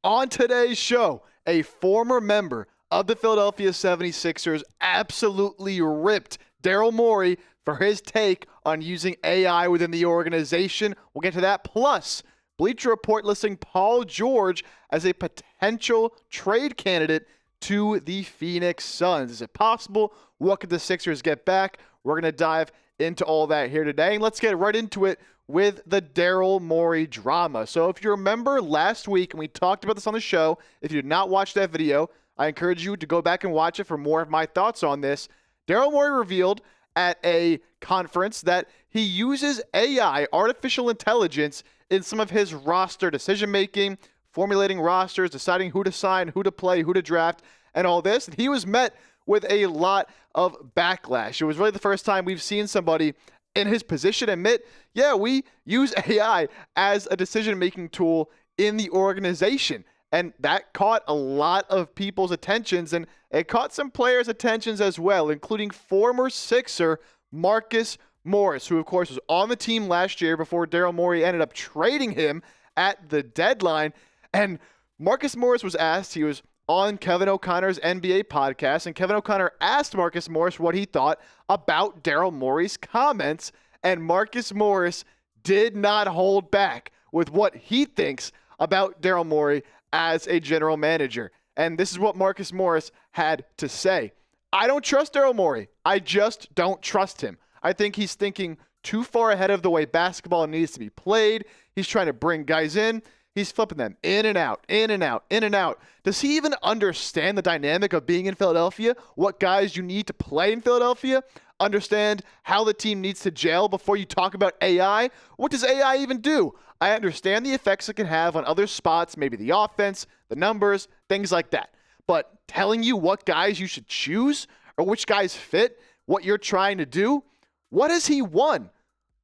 On today's show, a former member of the Philadelphia 76ers absolutely ripped Daryl Morey for his take on using AI within the organization. We'll get to that. Plus, Bleacher Report listing Paul George as a potential trade candidate to the Phoenix Suns. Is it possible? What could the Sixers get back? We're going to dive into all that here today. And let's get right into it with the Daryl Morey drama. So if you remember last week, and we talked about this on the show, if you did not watch that video, I encourage you to go back and watch it for more of my thoughts on this. Daryl Morey revealed at a conference that he uses AI, artificial intelligence, in some of his roster decision-making, formulating rosters, deciding who to sign, who to play, who to draft, and all this. And he was met with a lot of backlash. It was really the first time we've seen somebody in his position admit, yeah, we use AI as a decision-making tool in the organization. And that caught a lot of people's attentions, and it caught some players' attentions as well, including former Sixer Marcus Morris, who, of course, was on the team last year before Daryl Morey ended up trading him at the deadline. And Marcus Morris was asked, he was on Kevin O'Connor's NBA podcast, and Kevin O'Connor asked Marcus Morris what he thought about Daryl Morey's comments, and Marcus Morris did not hold back with what he thinks about Daryl Morey as a general manager. And this is what Marcus Morris had to say. I don't trust Daryl Morey. I just don't trust him. I think he's thinking too far ahead of the way basketball needs to be played. He's trying to bring guys in. He's flipping them in and out, in and out, in and out. Does he even understand the dynamic of being in Philadelphia? What guys you need to play in Philadelphia? Understand how the team needs to gel before you talk about AI? What does AI even do? I understand the effects it can have on other spots, maybe the offense, the numbers, things like that. But telling you what guys you should choose or which guys fit what you're trying to do, what has he won?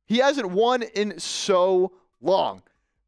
He hasn't won in so long.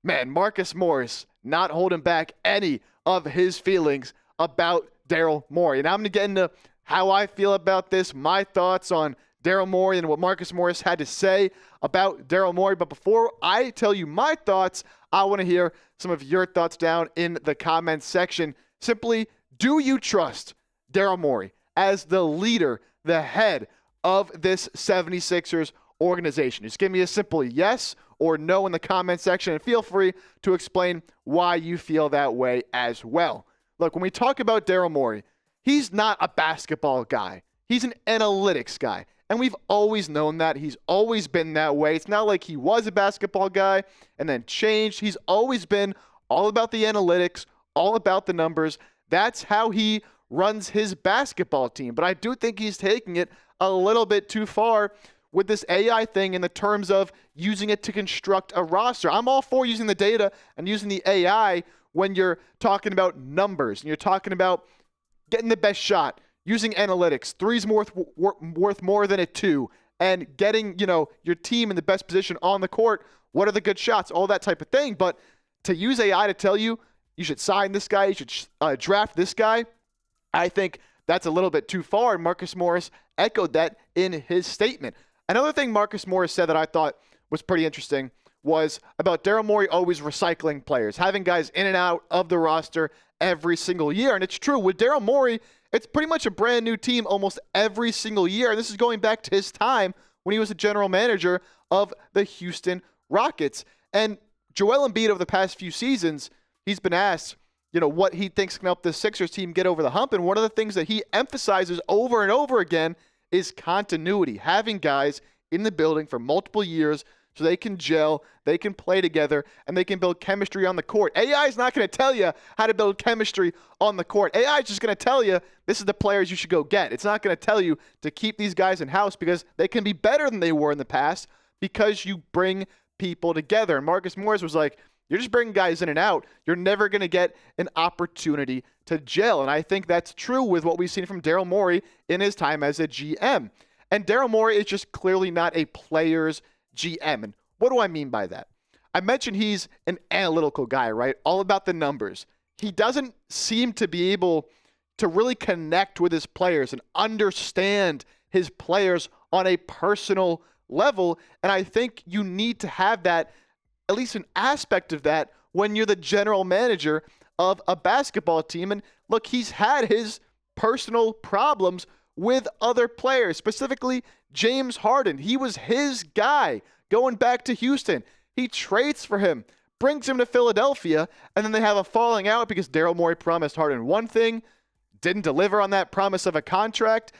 Man, Marcus Morris not holding back any of his feelings about Daryl Morey. And I'm going to get into how I feel about this, my thoughts on Daryl Morey and what Marcus Morris had to say about Daryl Morey. But before I tell you my thoughts, I want to hear some of your thoughts down in the comments section. Simply, do you trust Daryl Morey as the leader, the head of this 76ers organization? Just give me a simple yes or no in the comment section, and feel free to explain why you feel that way as well. Look, when we talk about Daryl Morey, he's not a basketball guy. He's an analytics guy, and we've always known that. He's always been that way. It's not like he was a basketball guy and then changed. He's always been all about the analytics, all about the numbers. That's how he runs his basketball team. But I do think he's taking it a little bit too far with this AI thing in the terms of using it to construct a roster. I'm all for using the data and using the AI when you're talking about numbers and you're talking about getting the best shot, using analytics, three's worth more than a two, and getting, your team in the best position on the court. What are the good shots? All that type of thing. But to use AI to tell you, you should sign this guy, you should draft this guy, I think that's a little bit too far. And Marcus Morris echoed that in his statement. Another thing Marcus Morris said that I thought was pretty interesting was about Daryl Morey always recycling players, having guys in and out of the roster every single year. And it's true. With Daryl Morey, it's pretty much a brand new team almost every single year. And this is going back to his time when he was the general manager of the Houston Rockets. And Joel Embiid over the past few seasons, he's been asked, what he thinks can help the Sixers team get over the hump. And one of the things that he emphasizes over and over again is continuity, having guys in the building for multiple years so they can gel, they can play together, and they can build chemistry on the court. AI is not going to tell you how to build chemistry on the court. AI is just going to tell you this is the players you should go get. It's not going to tell you to keep these guys in-house because they can be better than they were in the past because you bring people together. And Marcus Morris was like, you're just bringing guys in and out. You're never going to get an opportunity to gel. And I think that's true with what we've seen from Daryl Morey in his time as a GM. And Daryl Morey is just clearly not a player's GM. And what do I mean by that? I mentioned he's an analytical guy, right? All about the numbers. He doesn't seem to be able to really connect with his players and understand his players on a personal level. And I think you need to have that, at least an aspect of that, when you're the general manager of a basketball team. And look, he's had his personal problems with other players, specifically James Harden. He was his guy going back to Houston. He trades for him, brings him to Philadelphia, and then they have a falling out because Daryl Morey promised Harden one thing, didn't deliver on that promise of a contract.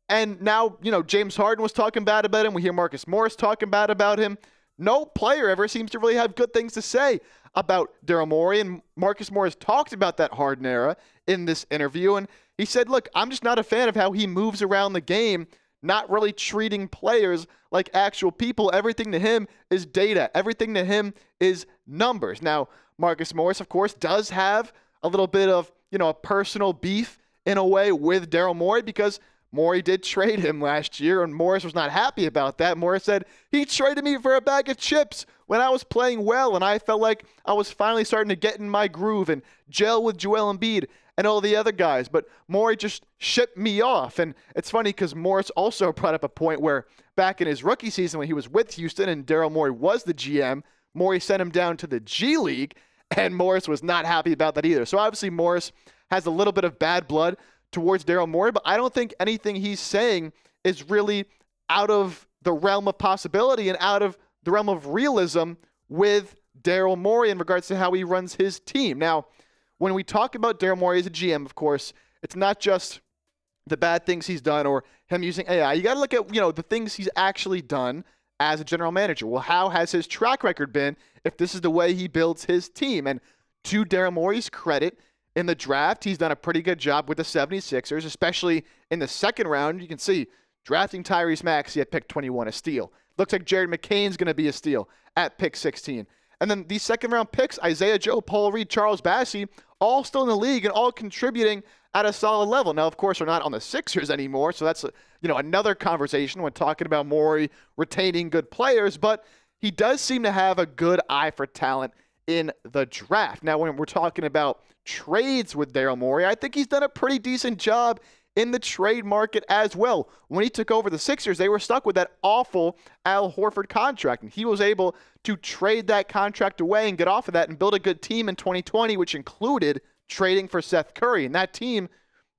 And now, James Harden was talking bad about him. We hear Marcus Morris talking bad about him. No player ever seems to really have good things to say about Daryl Morey. And Marcus Morris talked about that Harden era in this interview. And he said, look, I'm just not a fan of how he moves around the game, not really treating players like actual people. Everything to him is data. Everything to him is numbers. Now, Marcus Morris, of course, does have a little bit of, a personal beef in a way with Daryl Morey because Morey did trade him last year, and Morris was not happy about that. Morris said, he traded me for a bag of chips when I was playing well, and I felt like I was finally starting to get in my groove and gel with Joel Embiid and all the other guys. But Morey just shipped me off. And it's funny because Morris also brought up a point where back in his rookie season when he was with Houston and Daryl Morey was the GM, Morey sent him down to the G League, and Morris was not happy about that either. So obviously Morris has a little bit of bad blood towards Daryl Morey, but I don't think anything he's saying is really out of the realm of possibility and out of the realm of realism with Daryl Morey in regards to how he runs his team. Now, when we talk about Daryl Morey as a GM, of course, it's not just the bad things he's done or him using AI. You got to look at, the things he's actually done as a general manager. Well, how has his track record been if this is the way he builds his team? And to Daryl Morey's credit, in the draft, he's done a pretty good job with the 76ers, especially in the second round. You can see drafting Tyrese Maxey at pick 21, a steal. Looks like Jared McCain's going to be a steal at pick 16. And then these second-round picks, Isaiah Joe, Paul Reed, Charles Bassey, all still in the league and all contributing at a solid level. Now, of course, we're not on the Sixers anymore, so that's another conversation when talking about Morey retaining good players, but he does seem to have a good eye for talent in the draft. Now, when we're talking about trades with Daryl Morey, I think he's done a pretty decent job in the trade market as well. When he took over the Sixers, they were stuck with that awful Al Horford contract, and he was able to trade that contract away and get off of that and build a good team in 2020, which included trading for Seth Curry. And that team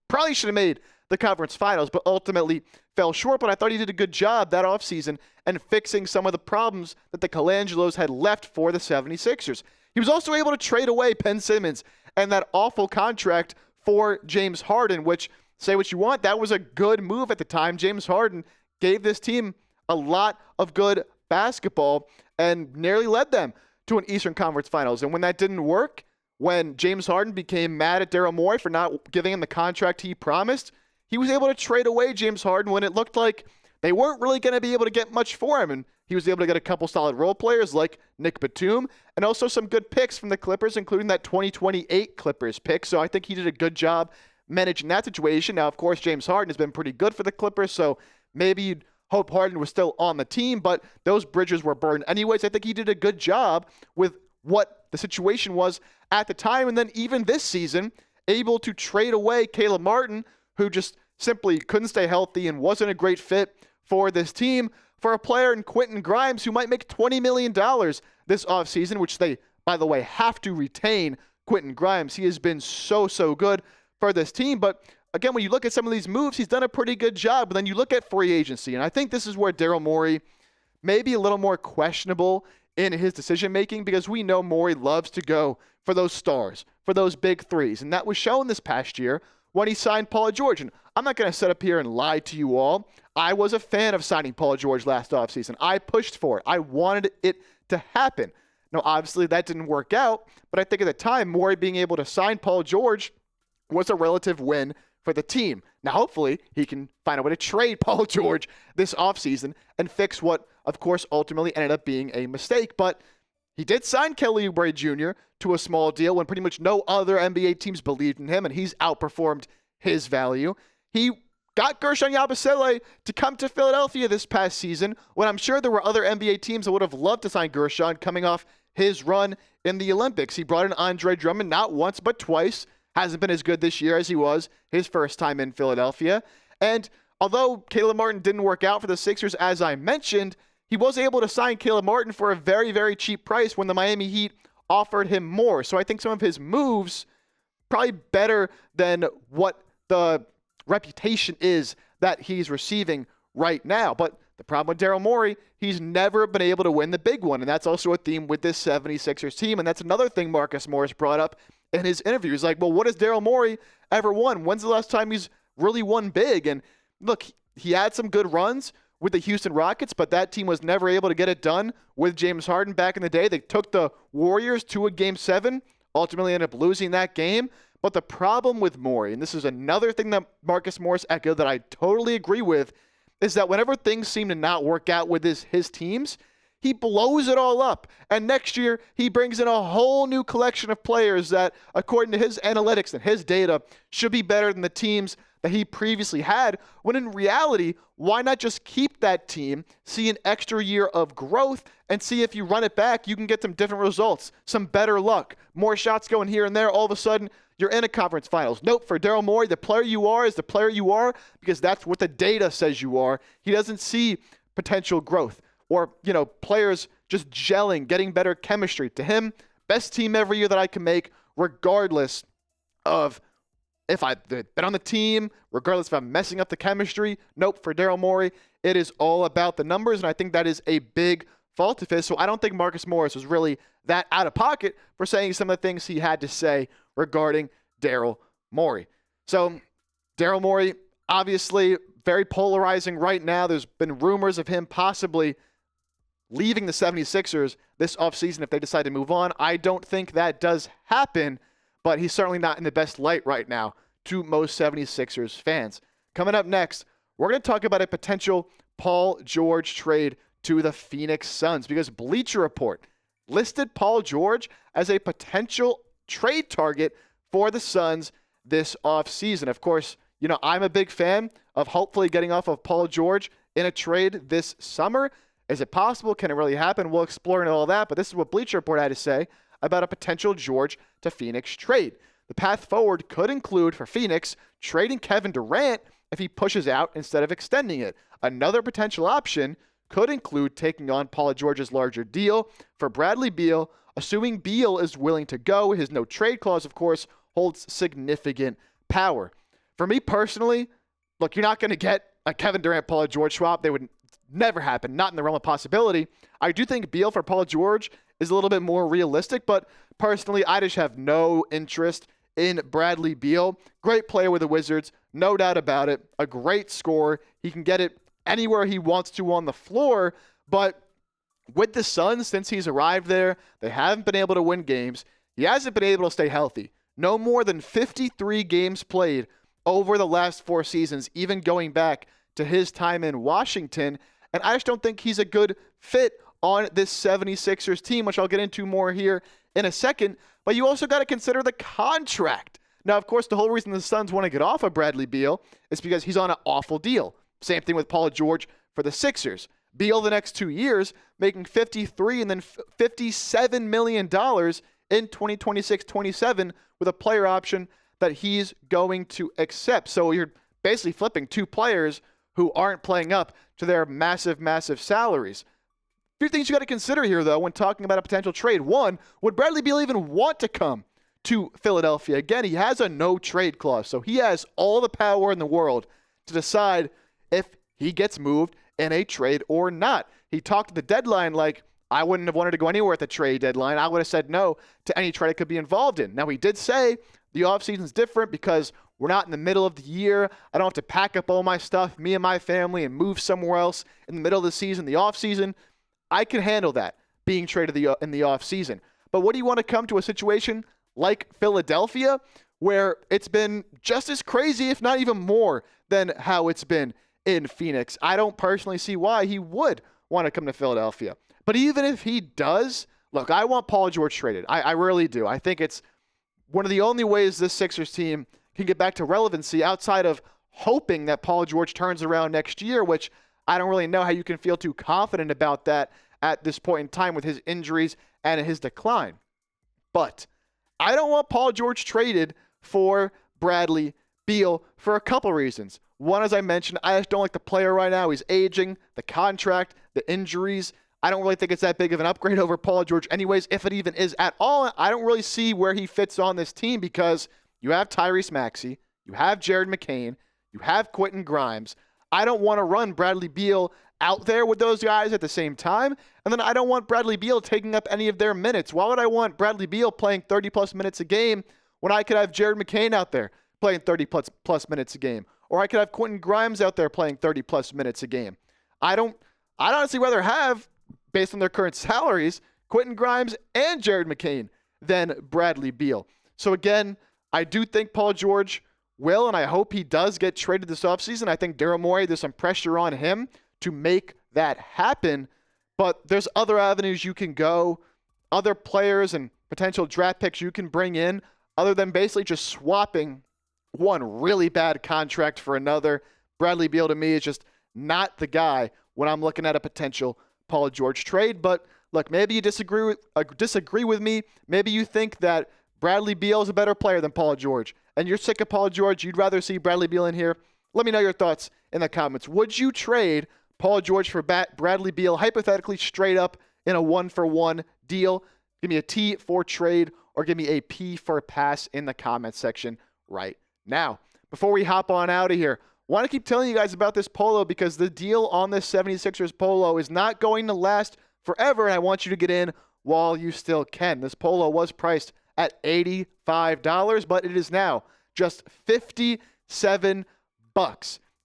probably should have made the conference finals, but ultimately fell short. But I thought he did a good job that offseason and fixing some of the problems that the Colangelos had left for the 76ers. He was also able to trade away Ben Simmons and that awful contract for James Harden, which, say what you want, that was a good move at the time. James Harden gave this team a lot of good basketball and nearly led them to an Eastern Conference Finals. And when that didn't work, when James Harden became mad at Daryl Morey for not giving him the contract he promised, he was able to trade away James Harden when it looked like they weren't really going to be able to get much for him. And he was able to get a couple solid role players like Nick Batum and also some good picks from the Clippers, including that 2028 Clippers pick. So I think he did a good job managing that situation. Now, of course, James Harden has been pretty good for the Clippers, so maybe you'd hope Harden was still on the team, but those bridges were burned anyways. I think he did a good job with what the situation was at the time. And then even this season, able to trade away Caleb Martin, who just simply couldn't stay healthy and wasn't a great fit for this team, for a player in Quentin Grimes who might make $20 million this offseason, which they, by the way, have to retain Quentin Grimes. He has been so good for this team. But again, when you look at some of these moves, he's done a pretty good job. But then you look at free agency, and I think this is where Daryl Morey may be a little more questionable in his decision-making, because we know Morey loves to go for those stars, for those big threes. And that was shown this past year when he signed Paul George. And I'm not going to sit up here and lie to you all. I was a fan of signing Paul George last offseason. I pushed for it. I wanted it to happen. Now, obviously, that didn't work out, but I think at the time, Morey being able to sign Paul George was a relative win for the team. Now, hopefully, he can find a way to trade Paul George this offseason and fix what, of course, ultimately ended up being a mistake. But he did sign Kelly Oubre Jr. to a small deal when pretty much no other NBA teams believed in him, and he's outperformed his value. He got Gershon Yabusele to come to Philadelphia this past season, when I'm sure there were other NBA teams that would have loved to sign Gershon coming off his run in the Olympics. He brought in Andre Drummond not once but twice. Hasn't been as good this year as he was his first time in Philadelphia. And although Caleb Martin didn't work out for the Sixers, as I mentioned, he was able to sign Caleb Martin for a very cheap price when the Miami Heat offered him more. So I think some of his moves probably better than what the reputation is that he's receiving right now. But the problem with Daryl Morey, he's never been able to win the big one. And that's also a theme with this 76ers team. And that's another thing Marcus Morris brought up in his interview. He's like, well, what has Daryl Morey ever won? When's the last time he's really won big? And look, he had some good runs with the Houston Rockets, but that team was never able to get it done with James Harden back in the day. They took the Warriors to a Game 7, ultimately ended up losing that game. But the problem with Morey, and this is another thing that Marcus Morris echoed that I totally agree with, is that whenever things seem to not work out with his teams, he blows it all up. And next year, he brings in a whole new collection of players that, according to his analytics and his data, should be better than the teams that he previously had, when in reality, why not just keep that team, see an extra year of growth, and see if you run it back, you can get some different results, some better luck, more shots going here and there. All of a sudden, you're in a conference finals. Nope, for Daryl Morey, the player you are is the player you are because that's what the data says you are. He doesn't see potential growth or, players just gelling, getting better chemistry. To him, best team every year that I can make, regardless of if I've been on the team, regardless if I'm messing up the chemistry. Nope, for Daryl Morey, it is all about the numbers, and I think that is a big fault of his. So I don't think Marcus Morris was really that out of pocket for saying some of the things he had to say regarding Daryl Morey. So Daryl Morey, obviously very polarizing right now. There's been rumors of him possibly leaving the 76ers this offseason if they decide to move on. I don't think that does happen, but he's certainly not in the best light right now to most 76ers fans. Coming up next, we're going to talk about a potential Paul George trade to the Phoenix Suns because Bleacher Report listed Paul George as a potential trade target for the Suns this offseason. Of course, I'm a big fan of hopefully getting off of Paul George in a trade this summer. Is it possible? Can it really happen? We'll explore all that, but this is what Bleacher Report had to say about a potential George to Phoenix trade. The path forward could include, for Phoenix, trading Kevin Durant if he pushes out instead of extending it. Another potential option could include taking on Paul George's larger deal for Bradley Beal, assuming Beal is willing to go. His no trade clause, of course, holds significant power. For me personally, look, you're not going to get a Kevin Durant-Paul George swap. They would never happen, not in the realm of possibility. I do think Beal for Paul George is a little bit more realistic, but personally, I just have no interest in Bradley Beal. Great player with the Wizards, no doubt about it. A great scorer. He can get it anywhere he wants to on the floor, but with the Suns, since he's arrived there, they haven't been able to win games. He hasn't been able to stay healthy. No more than 53 games played over the last 4 seasons, even going back to his time in Washington. And I just don't think he's a good fit on this 76ers team, which I'll get into more here in a second. But you also got to consider the contract. Now, of course, the whole reason the Suns want to get off of Bradley Beal is because he's on an awful deal. Same thing with Paul George for the Sixers. Beal the next 2 years, making $53 and then $57 million in 2026-27 with a player option that he's going to accept. So you're basically flipping 2 players who aren't playing up to their massive, massive salaries. A few things you got to consider here, though, when talking about a potential trade. One, would Bradley Beal even want to come to Philadelphia? Again, he has a no-trade clause, so he has all the power in the world to decide if he gets moved in a trade or not. He talked at the deadline like, I wouldn't have wanted to go anywhere at the trade deadline. I would have said no to any trade I could be involved in. Now, he did say the offseason's different because we're not in the middle of the year. I don't have to pack up all my stuff, me and my family, and move somewhere else in the middle of the season, the offseason. I can handle that, being traded in the offseason. But what do you want to come to a situation like Philadelphia where it's been just as crazy, if not even more, than how it's been in Phoenix? I don't personally see why he would want to come to Philadelphia. But even if he does, look, I want Paul George traded. I really do. I think it's one of the only ways this Sixers team can get back to relevancy outside of hoping that Paul George turns around next year, which I don't really know how you can feel too confident about that at this point in time with his injuries and his decline. But I don't want Paul George traded for Bradley Beal for a couple reasons. One, as I mentioned, I just don't like the player right now. He's aging, the contract, the injuries. I don't really think it's that big of an upgrade over Paul George anyways, if it even is at all. I don't really see where he fits on this team because You have Tyrese Maxey. You have Jared McCain. You have Quentin Grimes. I don't want to run Bradley Beal out there with those guys at the same time. And then I don't want Bradley Beal taking up any of their minutes. Why would I want Bradley Beal playing 30-plus minutes a game when I could have Jared McCain out there playing 30-plus minutes a game? Or I could have Quentin Grimes out there playing 30-plus minutes a game. I'd honestly rather have, based on their current salaries, Quentin Grimes and Jared McCain than Bradley Beal. So again, I do think Paul George will, and I hope he does get traded this offseason. I think Daryl Morey, there's some pressure on him to make that happen. But there's other avenues you can go, other players and potential draft picks you can bring in, other than basically just swapping one really bad contract for another. Bradley Beal, to me, is just not the guy when I'm looking at a potential Paul George trade. But look, maybe you disagree with me. Maybe you think that Bradley Beal is a better player than Paul George, and you're sick of Paul George. You'd rather see Bradley Beal in here. Let me know your thoughts in the comments. Would you trade Paul George for Bradley Beal, hypothetically straight up in a 1-for-1 deal? Give me a T for trade, or give me a P for pass in the comments section right now. Before we hop on out of here, want to keep telling you guys about this polo because the deal on this 76ers polo is not going to last forever, and I want you to get in while you still can. This polo was priced at $85, but it is now just $57.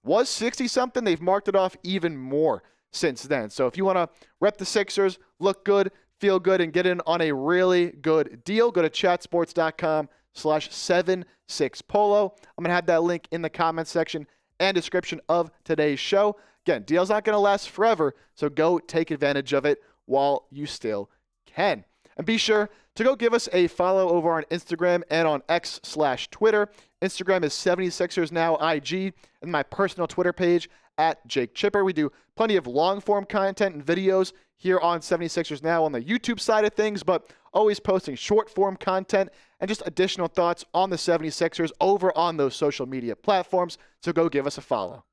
Was 60-something. They've marked it off even more since then. So if you want to rep the Sixers, look good, feel good, and get in on a really good deal, go to chatsports.com/76polo. I'm going to have that link in the comments section and description of today's show. Again, deal's not going to last forever, so go take advantage of it while you still can. And be sure to go give us a follow over on Instagram and on X/Twitter. Instagram is 76ers Now IG, and my personal Twitter page at Jake Chipper. We do plenty of long-form content and videos here on 76ers Now on the YouTube side of things, but always posting short-form content and just additional thoughts on the 76ers over on those social media platforms. So go give us a follow.